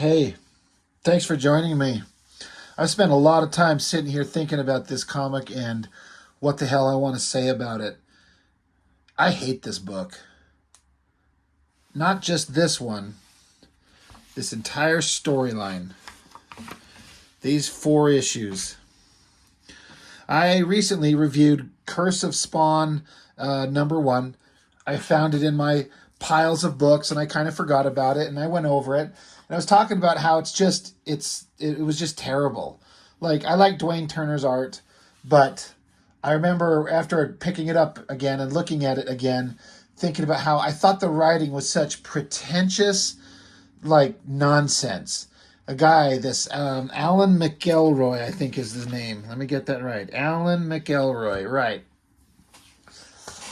Hey, thanks for joining me. I've spent a lot of time sitting here thinking about this comic and what the hell I want to say about it. I hate this book. Not just this one, this entire storyline. These four issues. I recently reviewed Curse of Spawn #1. I found it in my piles of books and I kind of forgot about it and I went over it. And I was talking about how it was just terrible. Like, I like Dwayne Turner's art, but I remember after picking it up again and looking at it again, thinking about how I thought the writing was such pretentious, like, nonsense. A guy, this Alan McElroy, I think is his name. Let me get that right. Alan McElroy, right.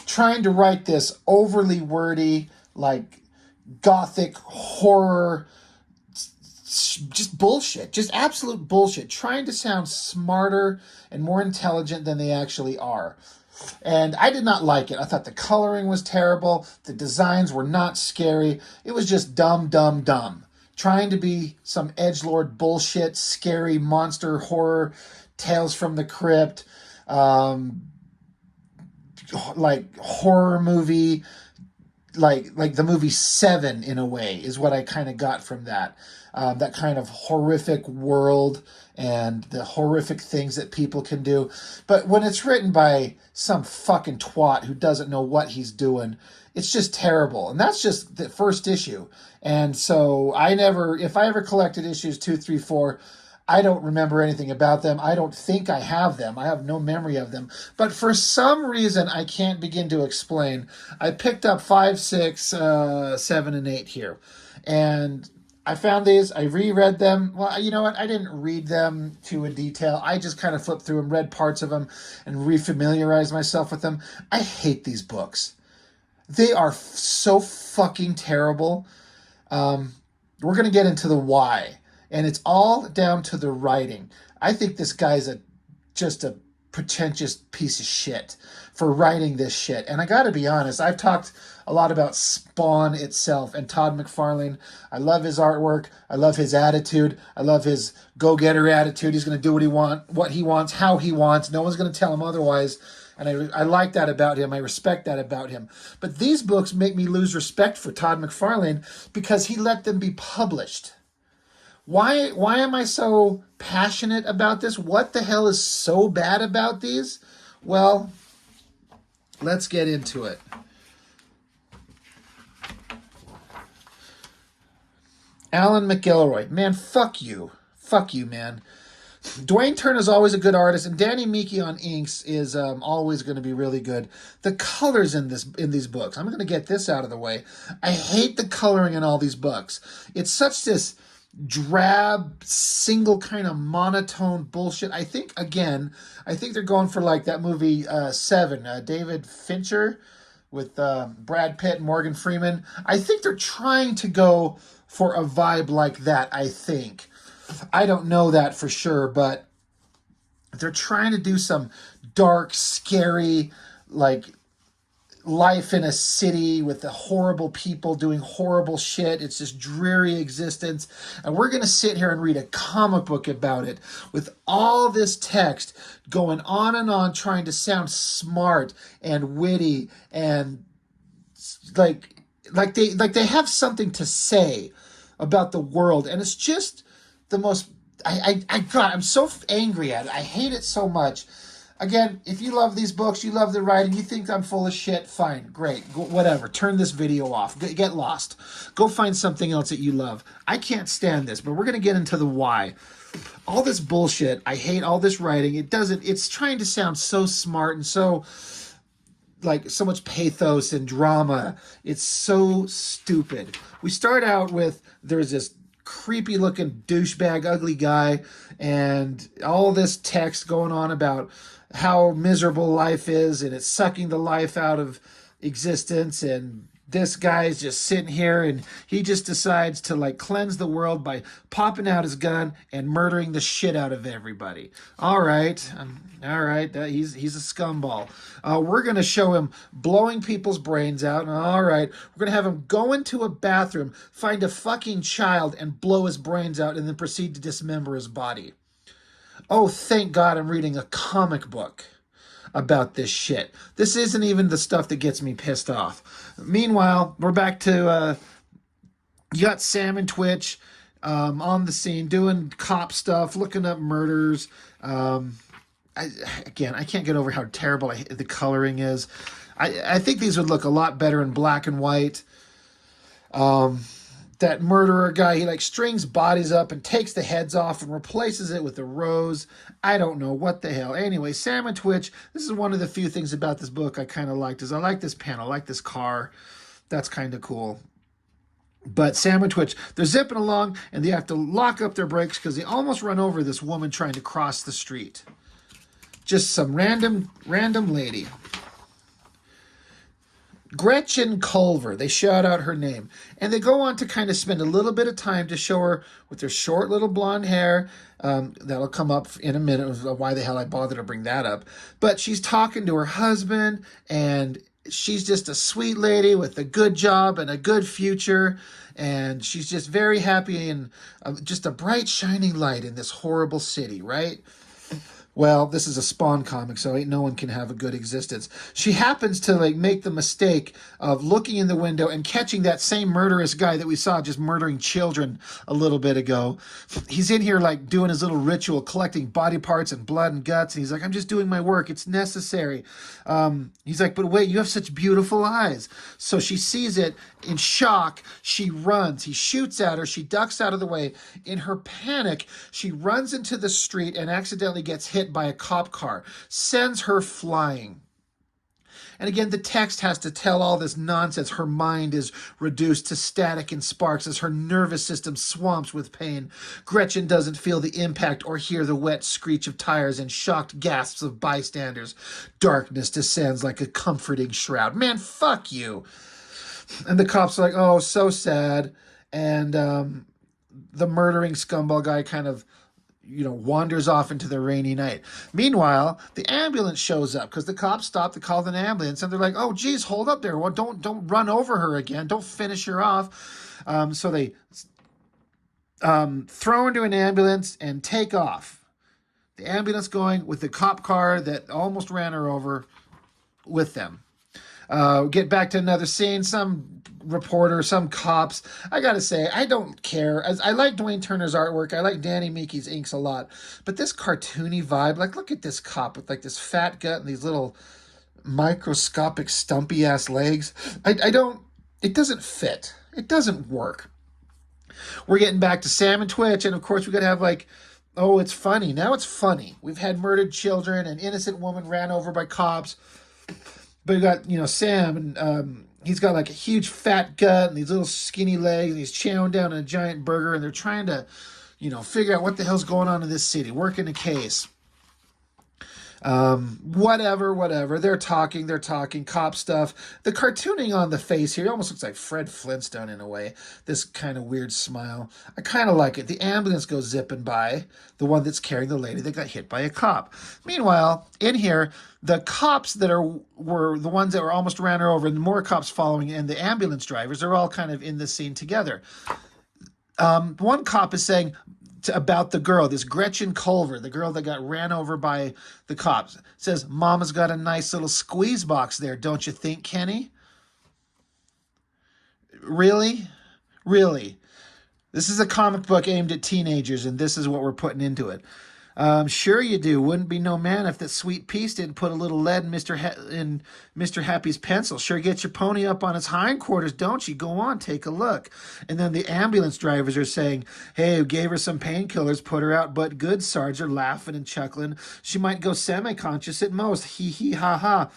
Trying to write this overly wordy, like, gothic horror, just bullshit, just absolute bullshit, trying to sound smarter and more intelligent than they actually are. And I did not like it. I thought the coloring was terrible. The designs were not scary. It was just dumb, dumb, dumb. Trying to be some edgelord bullshit, scary monster horror, Tales from the Crypt, like horror movie, like the movie Seven in a way is what I kind of got from that. That kind of horrific world and the horrific things that people can do. But when it's written by some fucking twat who doesn't know what he's doing, it's just terrible. And that's just the first issue. And so if I ever collected issues 2, 3, 4, I don't remember anything about them. I don't think I have them. I have no memory of them. But for some reason, I can't begin to explain. I picked up 5, 6, 7, and 8 here. And I found these. I reread them. Well, you know what? I didn't read them to a detail. I just kind of flipped through them, read parts of them, and refamiliarized myself with them. I hate these books. They are so fucking terrible. We're going to get into the why. And it's all down to the writing. I think this guy's just a pretentious piece of shit for writing this shit. And I got to be honest, I've talked a lot about Spawn itself and Todd McFarlane. I love his artwork. I love his attitude. I love his go-getter attitude. He's going to do what he wants, how he wants. No one's going to tell him otherwise. And I like that about him. I respect that about him. But these books make me lose respect for Todd McFarlane because he let them be published. Why am I so passionate about this? What the hell is so bad about these? Well, let's get into it. Alan McElroy. Man, fuck you. Fuck you, man. Dwayne Turner's always a good artist, and Danny Meeke on inks is always going to be really good. The colors in these books. I'm going to get this out of the way. I hate the coloring in all these books. It's such this drab, single kind of monotone bullshit. I think they're going for like that movie Seven, David Fincher with Brad Pitt and Morgan Freeman. I think they're trying to go for a vibe like that, I think. I don't know that for sure, but they're trying to do some dark, scary, like life in a city with the horrible people doing horrible shit. It's this dreary existence. And we're going to sit here and read a comic book about it with all this text going on, trying to sound smart and witty and like they have something to say about the world. And it's just the most, God, I'm so angry at it. I hate it so much. Again, if you love these books, you love the writing, you think I'm full of shit, fine, great, whatever. Turn this video off. Get lost. Go find something else that you love. I can't stand this, but we're going to get into the why. All this bullshit, I hate all this writing. It's trying to sound so smart and so, like, so much pathos and drama. It's so stupid. We start out with, there's this creepy looking douchebag, ugly guy, and all this text going on about how miserable life is and it's sucking the life out of existence and this guy is just sitting here and he just decides to like cleanse the world by popping out his gun and murdering the shit out of everybody. All right, all right, he's a scumball. We're gonna show him blowing people's brains out. All right, we're gonna have him go into a bathroom, find a fucking child, and blow his brains out, and then proceed to dismember his body. Oh, thank God I'm reading a comic book about this shit. This isn't even the stuff that gets me pissed off. Meanwhile, we're back to you got Sam and Twitch on the scene doing cop stuff, looking up murders. I, again, I can't get over how terrible the coloring is. I think these would look a lot better in black and white. That murderer guy, he like strings bodies up and takes the heads off and replaces it with a rose. I don't know what the hell. Anyway, Sam and Twitch, this is one of the few things about this book I kind of liked, is I like this panel, I like this car. That's kind of cool. But Sam and Twitch, they're zipping along and they have to lock up their brakes because they almost run over this woman trying to cross the street. Just some random lady. Gretchen Culver, they shout out her name. And they go on to kind of spend a little bit of time to show her with her short little blonde hair. That'll come up in a minute of why the hell I bothered to bring that up. But she's talking to her husband, and she's just a sweet lady with a good job and a good future. And she's just very happy and just a bright, shining light in this horrible city, right? Well, this is a Spawn comic, so ain't no one can have a good existence. She happens to like make the mistake of looking in the window and catching that same murderous guy that we saw just murdering children a little bit ago. He's in here like doing his little ritual, collecting body parts and blood and guts, and he's like, I'm just doing my work. It's necessary. He's like, but wait, you have such beautiful eyes. So she sees it in shock. She runs. He shoots at her. She ducks out of the way. In her panic, she runs into the street and accidentally gets hit by a cop car, sends her flying. And again, the text has to tell all this nonsense. Her mind is reduced to static and sparks as her nervous system swamps with pain. Gretchen doesn't feel the impact or hear the wet screech of tires and shocked gasps of bystanders. Darkness descends like a comforting shroud. Man, fuck you. And the cops are like, oh, so sad. And the murdering scumball guy kind of wanders off into the rainy night. Meanwhile, the ambulance shows up because the cops stop to call an ambulance, and they're like, "Oh, geez, hold up there! Well, don't run over her again! Don't finish her off!" So they throw her into an ambulance and take off. The ambulance going with the cop car that almost ran her over with them. Get back to another scene. Some reporter, some cops. I gotta say, I don't care. I like Dwayne Turner's artwork. I like Danny Meeky's inks a lot. But this cartoony vibe, like, look at this cop with like this fat gut and these little microscopic stumpy ass legs. I don't. It doesn't fit. It doesn't work. We're getting back to Sam and Twitch, and of course we gotta have like, oh, it's funny. Now it's funny. We've had murdered children, an innocent woman ran over by cops. But you got, Sam, and he's got like a huge fat gut and these little skinny legs, and he's chowing down a giant burger, and they're trying to, figure out what the hell's going on in this city, working a case. Whatever. They're talking cop stuff. The cartooning on the face here almost looks like Fred Flintstone in a way. This kind of weird smile. I kind of like it. The ambulance goes zipping by, the one that's carrying the lady that got hit by a cop. Meanwhile, in here, the cops that were the ones that were almost ran her over, and more cops following, and the ambulance drivers are all kind of in this scene together. One cop is saying about the girl, this Gretchen Culver, the girl that got ran over by the cops, says, Mama's got a nice little squeeze box there, don't you think, Kenny? Really? This is a comic book aimed at teenagers, and this is what we're putting into it. Sure you do. Wouldn't be no man if that sweet piece didn't put a little lead in Mr. Happy's pencil. Sure gets your pony up on his hindquarters, don't you? Go on, take a look. And then the ambulance drivers are saying, hey, gave her some painkillers, put her out, but good, Sarge, are laughing and chuckling. She might go semi-conscious at most. Hee hee ha ha.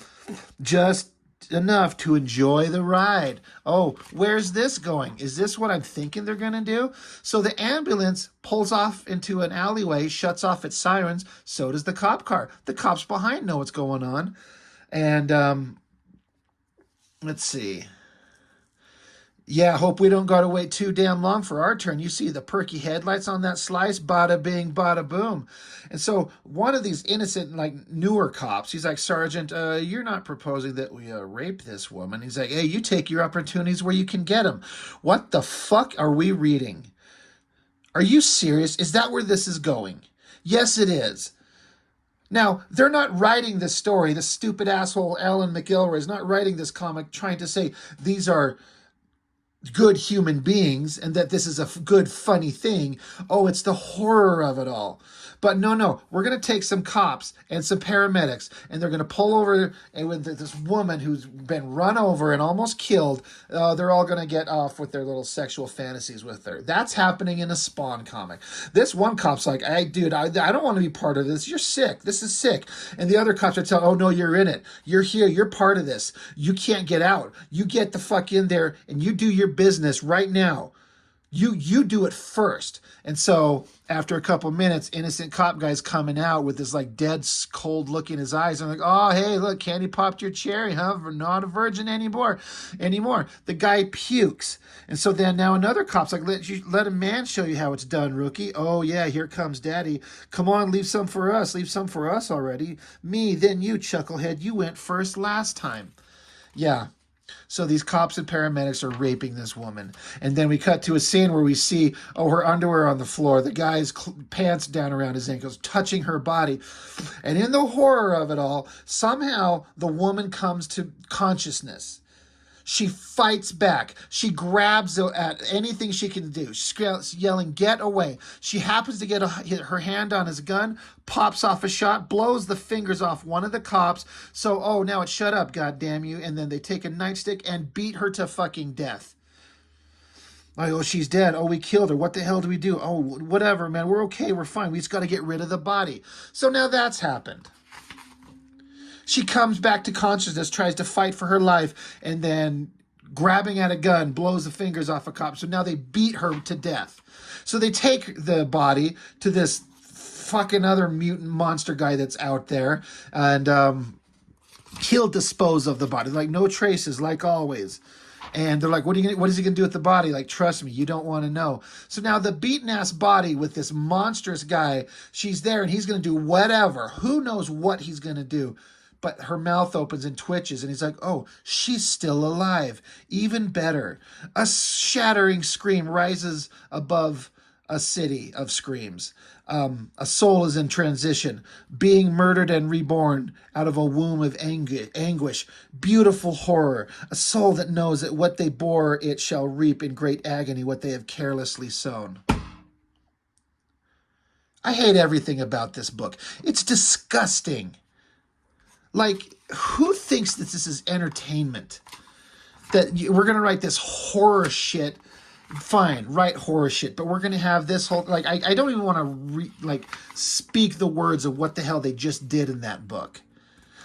Just enough to enjoy the ride. Oh, where's this going? Is this what I'm thinking they're going to do? So the ambulance pulls off into an alleyway, shuts off its sirens. So does the cop car. The cops behind know what's going on. And let's see. Yeah, hope we don't got to wait too damn long for our turn. You see the perky headlights on that slice, bada bing, bada boom. And so one of these innocent, like newer cops, he's like, Sergeant, you're not proposing that we rape this woman. He's like, hey, you take your opportunities where you can get them. What the fuck are we reading? Are you serious? Is that where this is going? Yes, it is. Now, they're not writing this story. The stupid asshole Alan McElroy is not writing this comic trying to say these are good human beings and that this is a good funny thing. Oh, it's the horror of it all. But no, we're going to take some cops and some paramedics and they're going to pull over and with this woman who's been run over and almost killed. They're all going to get off with their little sexual fantasies with her. That's happening in a Spawn comic. This one cop's like, hey dude, I don't want to be part of this. You're sick. This is sick. And the other cops are telling, oh no, you're in it. You're here. You're part of this. You can't get out. You get the fuck in there and you do your business right now. You do it first. And so after a couple minutes, innocent cop guy's coming out with this like dead cold look in his eyes. I'm like, oh hey, look, Candy popped your cherry, huh? Not a virgin anymore. The guy pukes. And so then now another cop's like, let a man show you how it's done, rookie. Oh yeah, here comes daddy. Come on, leave some for us. Leave some for us already. Me, then you, chucklehead. You went first last time. Yeah. So these cops and paramedics are raping this woman. And then we cut to a scene where we see, her underwear on the floor, the guy's pants down around his ankles, touching her body. And in the horror of it all, somehow the woman comes to consciousness. She fights back. She grabs at anything she can do. She's yelling, get away. She happens to get her hand on his gun, pops off a shot, blows the fingers off one of the cops. So, now it's shut up, goddamn you. And then they take a nightstick and beat her to fucking death. Like, oh, she's dead. Oh, we killed her. What the hell do we do? Oh, whatever, man. We're okay. We're fine. We just got to get rid of the body. So now that's happened. She comes back to consciousness, tries to fight for her life, and then grabbing at a gun, blows the fingers off a cop. So now they beat her to death. So they take the body to this fucking other mutant monster guy that's out there, and he'll dispose of the body. Like, no traces, like always. And they're like, what is he gonna do with the body? Like, trust me, you don't want to know. So now the beaten ass body with this monstrous guy, she's there and he's gonna do whatever. Who knows what he's gonna do? But her mouth opens and twitches, and he's like, oh, she's still alive. Even better. A shattering scream rises above a city of screams. A soul is in transition, being murdered and reborn out of a womb of anguish. Beautiful horror. A soul that knows that what they bore it shall reap in great agony what they have carelessly sown. I hate everything about this book. It's disgusting. Like, who thinks that this is entertainment? That we're going to write this horror shit. Fine, write horror shit. But we're going to have this whole... Like, I don't even want to, speak the words of what the hell they just did in that book.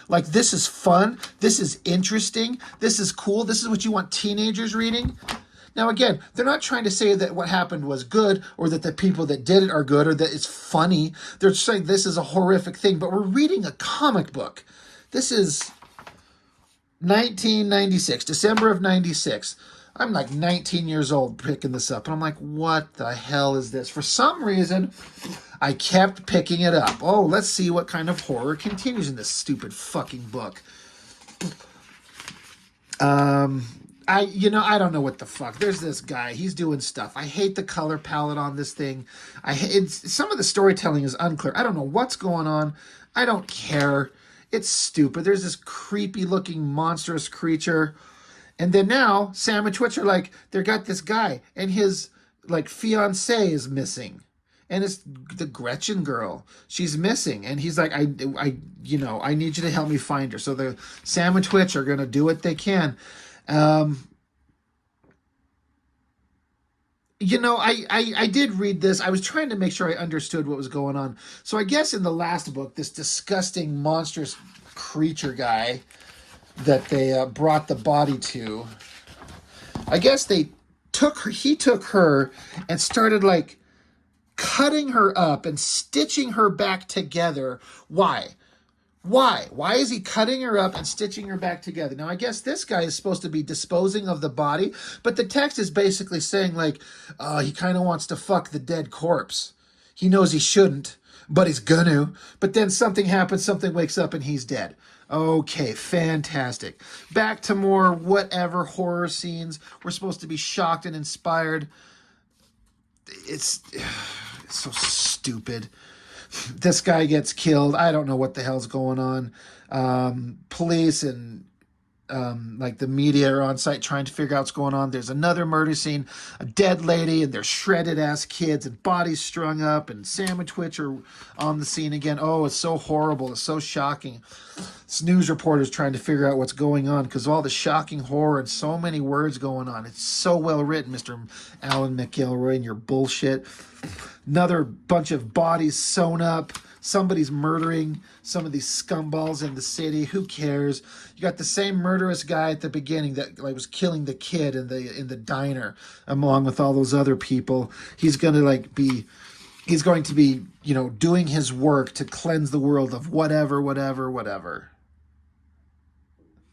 Like, this is fun. This is interesting. This is cool. This is what you want teenagers reading. Now, again, they're not trying to say that what happened was good or that the people that did it are good or that it's funny. They're saying this is a horrific thing. But we're reading a comic book. This is 1996, December of 96. I'm like 19 years old picking this up. And I'm like, what the hell is this? For some reason, I kept picking it up. Oh, let's see what kind of horror continues in this stupid fucking book. I don't know what the fuck. There's this guy. He's doing stuff. I hate the color palette on this thing. Some of the storytelling is unclear. I don't know what's going on. I don't care. It's stupid. There's this creepy looking monstrous creature. And then now Sam and Twitch are like, they got this guy and his fiance is missing. And it's the Gretchen girl. She's missing. And he's like, I need you to help me find her. So the Sam and Twitch are going to do what they can. I did read this. I was trying to make sure I understood what was going on. So I guess in the last book, this disgusting, monstrous creature guy that they brought the body to, I guess he took her and started cutting her up and stitching her back together. Why? Why? Why is he cutting her up and stitching her back together? Now, I guess this guy is supposed to be disposing of the body, but the text is basically saying, like, he kind of wants to fuck the dead corpse. He knows he shouldn't, but he's gonna. But then something happens, something wakes up, and he's dead. Okay, fantastic. Back to more whatever horror scenes. We're supposed to be shocked and inspired. It's so stupid. This guy gets killed. I don't know what the hell's going on. Police and like the media are on site trying to figure out what's going on. There's another murder scene, a dead lady, and there's shredded ass kids and bodies strung up, and Sam and Twitch are on the scene again. Oh, it's so horrible. It's so shocking. This news reporter's trying to figure out what's going on because of all the shocking horror and so many words going on. It's so well written, Mr. Alan McElroy, and your bullshit. Another bunch of bodies sewn up. Somebody's murdering some of these scumballs in the city. Who cares? You got the same murderous guy at the beginning that like was killing the kid in the diner, along with all those other people. He's going to be, you know, doing his work to cleanse the world of whatever.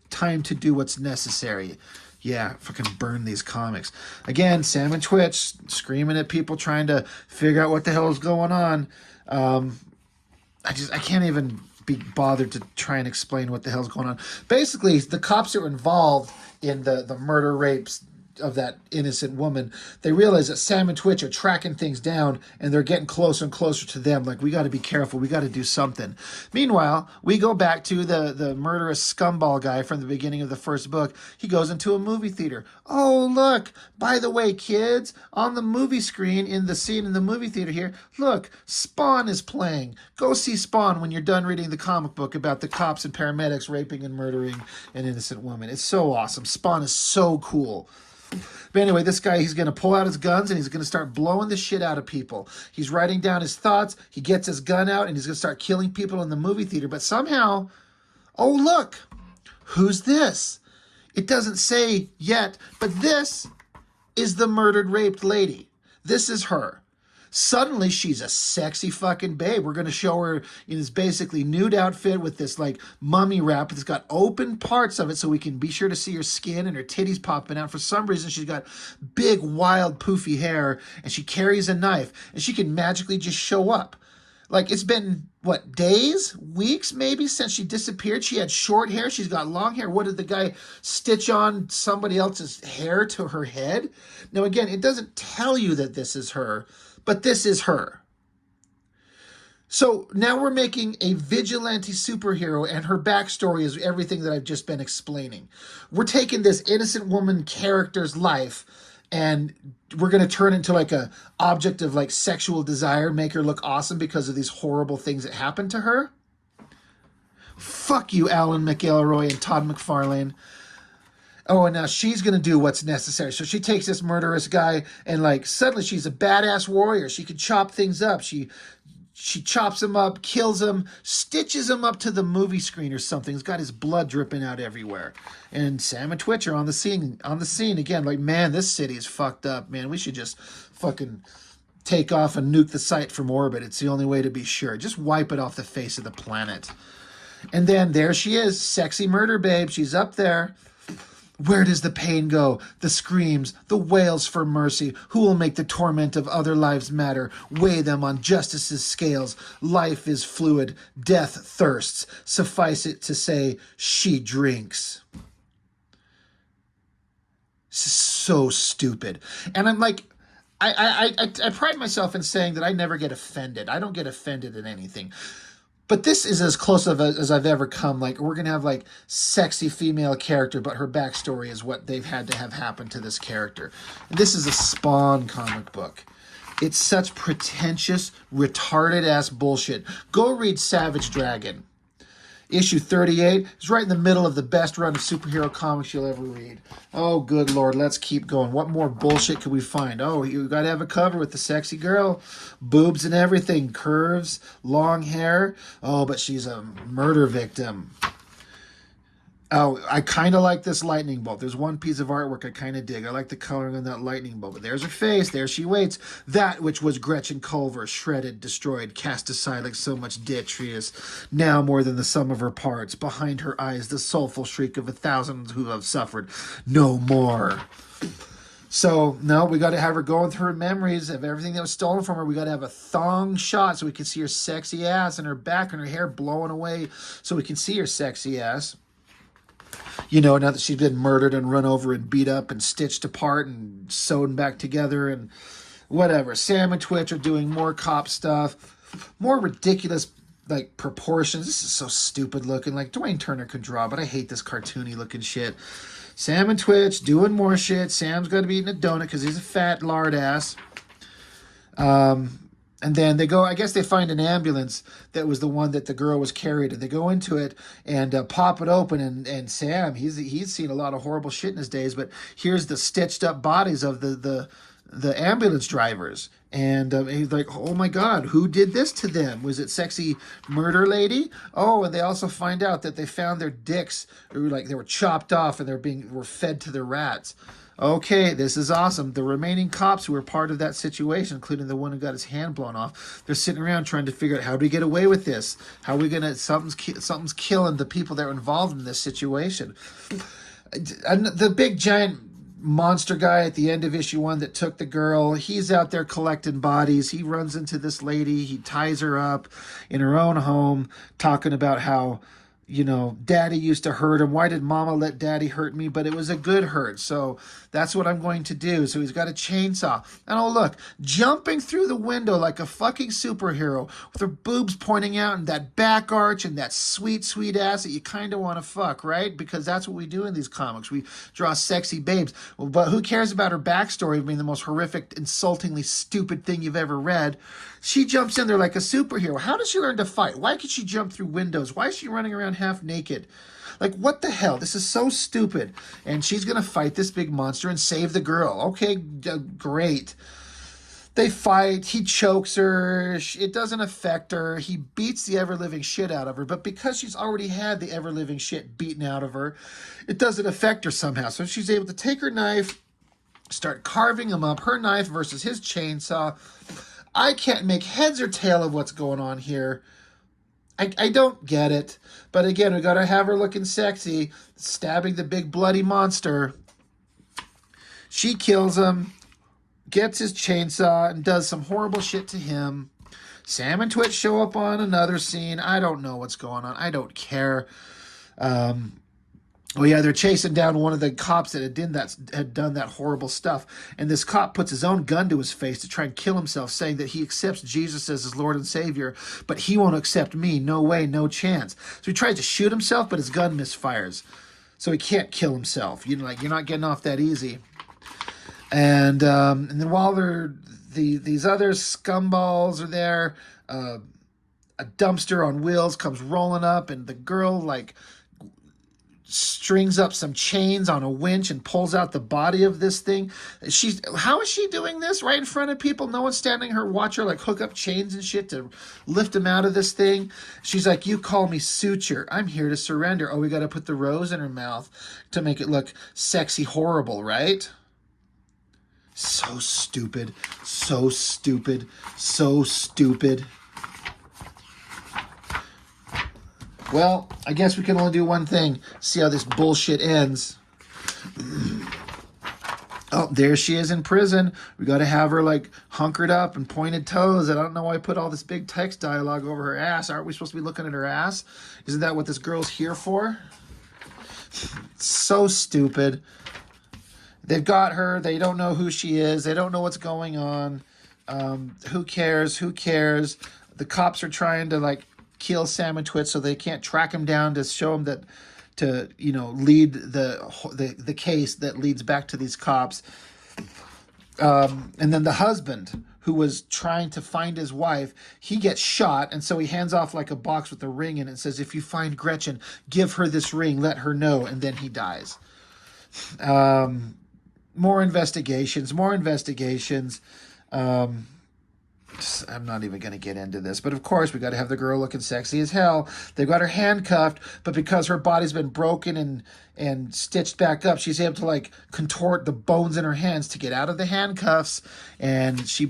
Time to do what's necessary. Yeah, fucking burn these comics. Again, Sam and Twitch screaming at people trying to figure out what the hell is going on. I can't even be bothered to try and explain what the hell's going on. Basically, the cops that were involved in the murder, rapes of that innocent woman, they realize that Sam and Twitch are tracking things down and they're getting closer and closer to them. Like, we got to be careful. We got to do something. Meanwhile, we go back to the murderous scumball guy from the beginning of the first book. He goes into a movie theater. Oh, look, by the way, kids, on the movie screen in the scene in the movie theater here, look, Spawn is playing. Go see Spawn when you're done reading the comic book about the cops and paramedics raping and murdering an innocent woman. It's so awesome. Spawn is so cool. But anyway, this guy, he's going to pull out his guns and he's going to start blowing the shit out of people. He's writing down his thoughts. He gets his gun out and he's going to start killing people in the movie theater. But somehow, oh, look, who's this? It doesn't say yet, but this is the murdered, raped lady. This is her. Suddenly, she's a sexy fucking babe. We're going to show her in this basically nude outfit with this like mummy wrap that's got open parts of it so we can be sure to see her skin and her titties popping out. For some reason, she's got big, wild, poofy hair and she carries a knife and she can magically just show up. Like, it's been, what, days, weeks maybe since she disappeared? She had short hair. She's got long hair. What, did the guy stitch on somebody else's hair to her head? Now, again, it doesn't tell you that this is her, but this is her. So now we're making a vigilante superhero, and her backstory is everything that I've just been explaining. We're taking this innocent woman character's life, and we're going to turn into like a object of like sexual desire, make her look awesome because of these horrible things that happened to her. Fuck you, Alan McElroy and Todd McFarlane. Oh, and now she's going to do what's necessary. So she takes this murderous guy and like suddenly she's a badass warrior. She can chop things up. She chops him up, kills him, stitches him up to the movie screen or something. He's got his blood dripping out everywhere. And Sam and Twitch are on the scene again. Like, man, this city is fucked up, man. We should just fucking take off and nuke the site from orbit. It's the only way to be sure. Just wipe it off the face of the planet. And then there she is, sexy murder babe. She's up there. Where does the pain go? The screams, the wails for mercy. Who will make the torment of other lives matter? Weigh them on justice's scales. Life is fluid. Death thirsts. Suffice it to say, she drinks. So stupid. And I'm like, I pride myself in saying that I never get offended. I don't get offended at anything. But this is as close as I've ever come. Like, we're going to have, like, sexy female character, but her backstory is what they've had to have happen to this character. And this is a Spawn comic book. It's such pretentious, retarded-ass bullshit. Go read Savage Dragon. Issue 38 is right in the middle of the best run of superhero comics you'll ever read. Oh, good Lord, let's keep going. What more bullshit could we find? Oh, you got to have a cover with the sexy girl. Boobs and everything. Curves, long hair. Oh, but she's a murder victim. Oh, I kind of like this lightning bolt. There's one piece of artwork I kind of dig. I like the coloring on that lightning bolt. But there's her face. There she waits. That which was Gretchen Culver, shredded, destroyed, cast aside like so much detritus, now more than the sum of her parts. Behind her eyes, the soulful shriek of a thousand who have suffered no more. So, no, we got to have her going through her memories of everything that was stolen from her. We got to have a thong shot so we can see her sexy ass and her back and her hair blowing away so we can see her sexy ass. You know, now that she's been murdered and run over and beat up and stitched apart and sewn back together and whatever. Sam and Twitch are doing more cop stuff, more ridiculous like proportions. This is so stupid looking. Like Dwayne Turner could draw, but I hate this cartoony looking shit. Sam and Twitch doing more shit. Sam's got to be eating a donut because he's a fat lard ass. And then they go, I guess they find an ambulance that was the one that the girl was carried. And they go into it and pop it open. And Sam, he's seen a lot of horrible shit in his days. But here's the stitched up bodies of the ambulance drivers. And he's like, oh my God, who did this to them? Was it sexy murder lady? Oh, and they also find out that they found their dicks, or like they were chopped off and were fed to the rats. Okay, this is awesome. The remaining cops who were part of that situation, including the one who got his hand blown off, they're sitting around trying to figure out how do we get away with this? How are we gonna? Something's killing the people that were involved in this situation. And the big giant monster guy at the end of issue 1 that took the girl, he's out there collecting bodies. He runs into this lady. He ties her up in her own home, talking about how, you know, daddy used to hurt him. Why did mama let daddy hurt me? But it was a good hurt. So that's what I'm going to do. So he's got a chainsaw. And oh, look, jumping through the window like a fucking superhero with her boobs pointing out and that back arch and that sweet, sweet ass that you kind of want to fuck, right? Because that's what we do in these comics. We draw sexy babes. Well, but who cares about her backstory of being the most horrific, insultingly stupid thing you've ever read? She jumps in there like a superhero. How does she learn to fight? Why could she jump through windows? Why is she running around half naked? Like, what the hell? This is so stupid. And she's going to fight this big monster and save the girl. Okay, great. They fight. He chokes her. It doesn't affect her. He beats the ever-living shit out of her. But because she's already had the ever-living shit beaten out of her, it doesn't affect her somehow. So she's able to take her knife, start carving him up. Her knife versus his chainsaw. I can't make heads or tail of what's going on here. I don't get it. But again, we got to have her looking sexy, stabbing the big bloody monster. She kills him, gets his chainsaw, and does some horrible shit to him. Sam and Twitch show up on another scene. I don't know what's going on. I don't care. Oh yeah, they're chasing down one of the cops that had done that horrible stuff, and this cop puts his own gun to his face to try and kill himself, saying that he accepts Jesus as his Lord and Savior, but he won't accept me. No way, no chance. So he tries to shoot himself, but his gun misfires, so he can't kill himself. You know, like you're not getting off that easy. And then while these other scumballs are there, a dumpster on wheels comes rolling up, and the girl like strings up some chains on a winch and pulls out the body of this thing. How is she doing this right in front of people? No one's standing her, watch her like hook up chains and shit to lift him out of this thing. She's like, you call me suture. I'm here to surrender. Oh, we got to put the rose in her mouth to make it look sexy horrible, right? So stupid. So stupid. So stupid. Well, I guess we can only do one thing. See how this bullshit ends. Oh, there she is in prison. We got to have her like hunkered up and pointed toes. I don't know why I put all this big text dialogue over her ass. Aren't we supposed to be looking at her ass? Isn't that what this girl's here for? So stupid. They've got her. They don't know who she is. They don't know what's going on. Who cares? Who cares? The cops are trying to like kill Sam and Twitch so they can't track him down to show him that to, you know, lead the case that leads back to these cops. And then the husband who was trying to find his wife, he gets shot, and so he hands off like a box with a ring in it and says, if you find Gretchen, give her this ring, let her know, and then he dies. More investigations. I'm not even going to get into this, but of course we got to have the girl looking sexy as hell. They've got her handcuffed, but because her body's been broken and stitched back up, she's able to like contort the bones in her hands to get out of the handcuffs, and she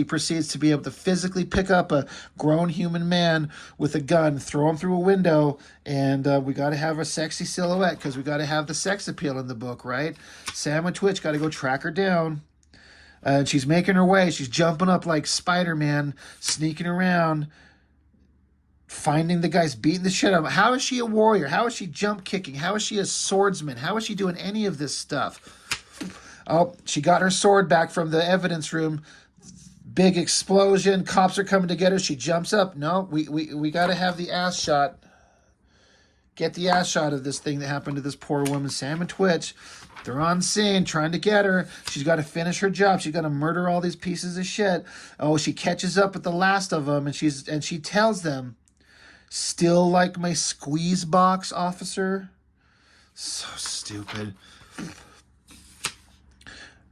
proceeds to be able to physically pick up a grown human man with a gun, throw him through a window, and we got to have a sexy silhouette because we got to have the sex appeal in the book, right? Sam and Twitch got to go track her down. And she's making her way. She's jumping up like Spider-Man, sneaking around, finding the guys beating the shit out of him. How is she a warrior? How is she jump kicking? How is she a swordsman? How is she doing any of this stuff? Oh, she got her sword back from the evidence room. Big explosion. Cops are coming to get her. She jumps up. No, we got to have the ass shot. Get the ass shot of this thing that happened to this poor woman, Sam and Twitch. They're on scene trying to get her. She's got to finish her job. She's got to murder all these pieces of shit. Oh, she catches up with the last of them, and she tells them, "Still like my squeeze box, officer?" So stupid.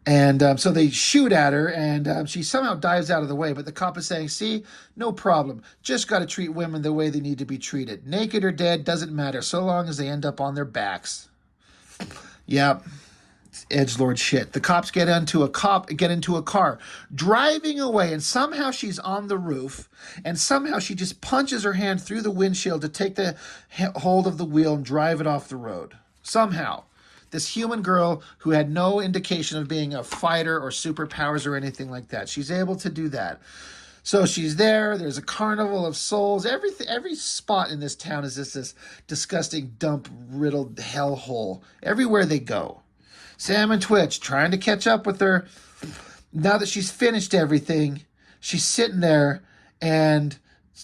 And so they shoot at her, and she somehow dives out of the way. But the cop is saying, see, no problem. Just got to treat women the way they need to be treated. Naked or dead, doesn't matter, so long as they end up on their backs. Yep. Edgelord shit. The cops get into a car, driving away, and somehow she's on the roof, and somehow she just punches her hand through the windshield to take the hold of the wheel and drive it off the road. Somehow. This human girl who had no indication of being a fighter or superpowers or anything like that. She's able to do that. So she's there. There's a carnival of souls. Every spot in this town is just this disgusting, dump-riddled hellhole. Everywhere they go. Sam and Twitch trying to catch up with her. Now that she's finished everything, she's sitting there, and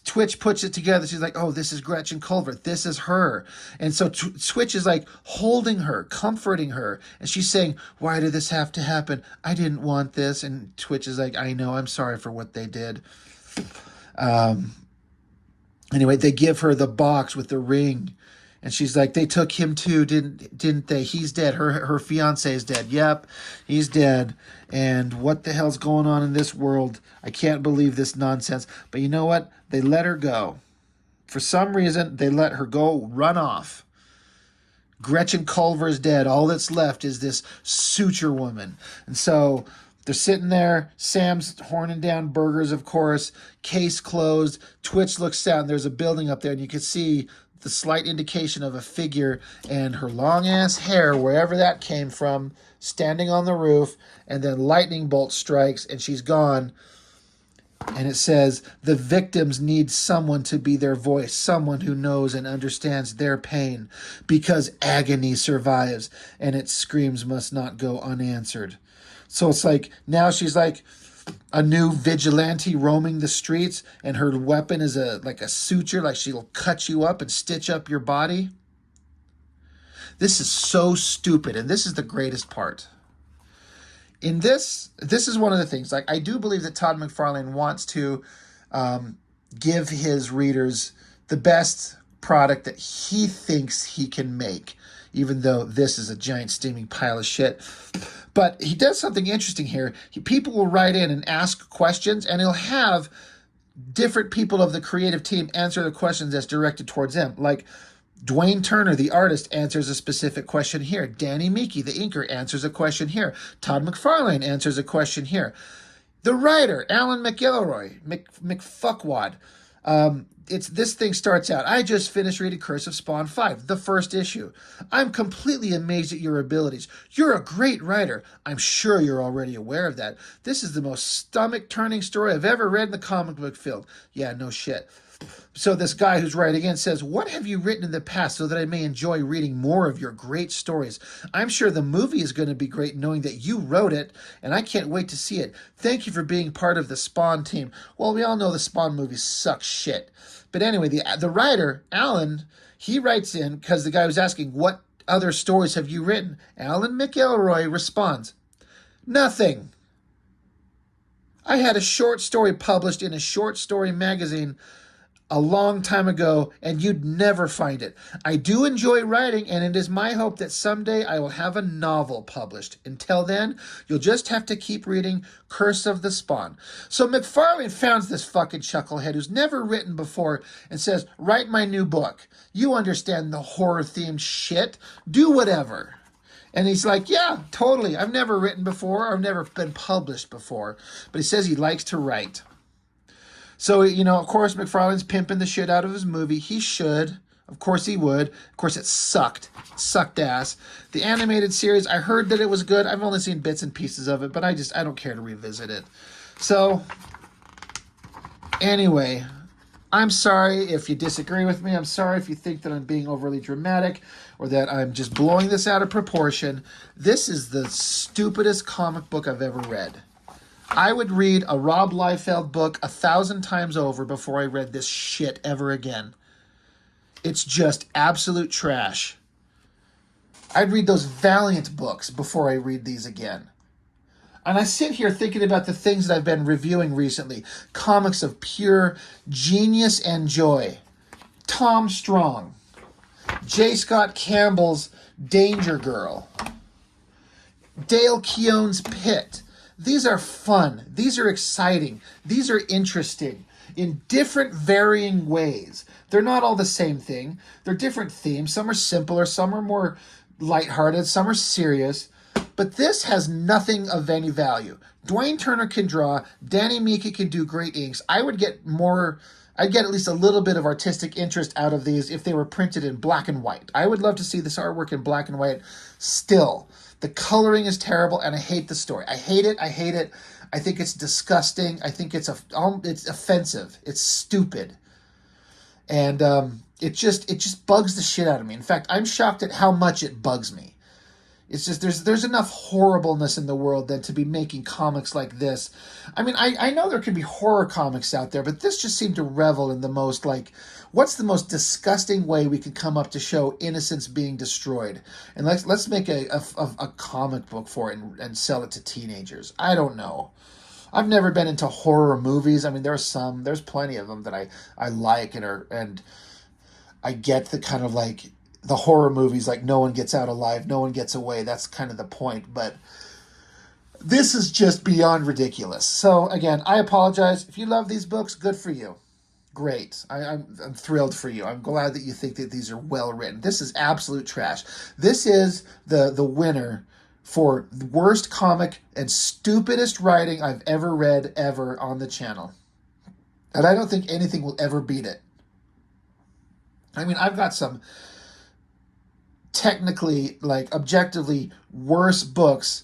Twitch puts it together. She's like, oh, this is Gretchen Culver. This is her. And so Twitch is like holding her, comforting her. And she's saying, why did this have to happen? I didn't want this. And Twitch is like, I know, I'm sorry for what they did. Anyway, they give her the box with the ring. And she's like, they took him too, didn't they? He's dead. Her fiance is dead. Yep, he's dead. And what the hell's going on in this world? I can't believe this nonsense. But you know what? They let her go. For some reason, they let her go run off. Gretchen Culver's dead. All that's left is this suture woman. And so they're sitting there. Sam's horning down burgers, of course. Case closed. Twitch looks out, and there's a building up there, and you can see the slight indication of a figure and her long ass hair, wherever that came from, standing on the roof, and then lightning bolt strikes and she's gone. And it says, the victims need someone to be their voice, someone who knows and understands their pain, because agony survives and its screams must not go unanswered. So it's like, now she's like a new vigilante roaming the streets, and her weapon is like a suture, like she'll cut you up and stitch up your body. This is so stupid, and this is the greatest part. In this is one of the things, like, I do believe that Todd McFarlane wants to give his readers the best product that he thinks he can make, even though this is a giant steaming pile of shit. But he does something interesting here. People will write in and ask questions, and he'll have different people of the creative team answer the questions that's directed towards them. Like Dwayne Turner, the artist, answers a specific question here. Danny Meeke, the inker, answers a question here. Todd McFarlane answers a question here. The writer, Alan McElroy, McFuckwad, this thing starts out, I just finished reading Curse of Spawn 5, the first issue. I'm completely amazed at your abilities. You're a great writer. I'm sure you're already aware of that. This is the most stomach-turning story I've ever read in the comic book field. Yeah, no shit. So this guy who's writing in says, what have you written in the past so that I may enjoy reading more of your great stories? I'm sure the movie is going to be great knowing that you wrote it, and I can't wait to see it. Thank you for being part of the Spawn team. Well, we all know the Spawn movies suck shit. But anyway, the writer, Alan, he writes in because the guy was asking, what other stories have you written? Alan McElroy responds, nothing. I had a short story published in a short story magazine a long time ago, and you'd never find it. I do enjoy writing, and it is my hope that someday I will have a novel published. Until then, you'll just have to keep reading Curse of the Spawn. So McFarlane found this fucking chucklehead who's never written before and says, write my new book. You understand the horror-themed shit. Do whatever. And he's like, yeah, totally. I've never written before. I've never been published before. But he says he likes to write. So, of course, McFarlane's pimping the shit out of his movie. He should. Of course he would. Of course it sucked. Sucked ass. The animated series, I heard that it was good. I've only seen bits and pieces of it, but I don't care to revisit it. So, anyway, I'm sorry if you disagree with me. I'm sorry if you think that I'm being overly dramatic or that I'm just blowing this out of proportion. This is the stupidest comic book I've ever read. I would read a Rob Liefeld book 1,000 times over before I read this shit ever again. It's just absolute trash. I'd read those Valiant books before I read these again. And I sit here thinking about the things that I've been reviewing recently. Comics of pure genius and joy. Tom Strong. J. Scott Campbell's Danger Girl. Dale Keown's Pit. These are fun. These are exciting. These are interesting in different varying ways. They're not all the same thing. They're different themes. Some are simpler. Some are more lighthearted. Some are serious. But this has nothing of any value. Dwayne Turner can draw. Danny Mika can do great inks. I'd get at least a little bit of artistic interest out of these if they were printed in black and white. I would love to see this artwork in black and white still. The coloring is terrible, and I hate the story. I hate it. I think it's disgusting. I think it's offensive. It's stupid. And it just bugs the shit out of me. In fact, I'm shocked at how much it bugs me. It's just there's enough horribleness in the world than to be making comics like this. I mean, I know there could be horror comics out there, but this just seemed to revel in the most, what's the most disgusting way we could come up to show innocence being destroyed? And let's make a comic book for it and sell it to teenagers. I don't know. I've never been into horror movies. I mean, there's plenty of them that I like and I get the kind of the horror movies, no one gets out alive, no one gets away. That's kind of the point. But this is just beyond ridiculous. So again, I apologize. If you love these books, good for you. Great. I'm thrilled for you. I'm glad that you think that these are well written. This is absolute trash. This is the winner for the worst comic and stupidest writing I've ever read ever on the channel. And I don't think anything will ever beat it. I mean, I've got some technically, objectively worse books,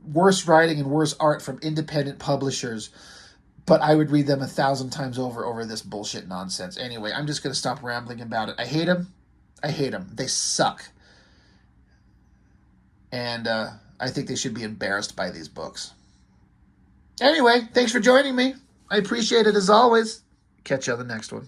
worse writing and worse art from independent publishers, but I would read them 1,000 times over this bullshit nonsense. Anyway, I'm just going to stop rambling about it. I hate them. They suck. And I think they should be embarrassed by these books. Anyway, thanks for joining me. I appreciate it as always. Catch you on the next one.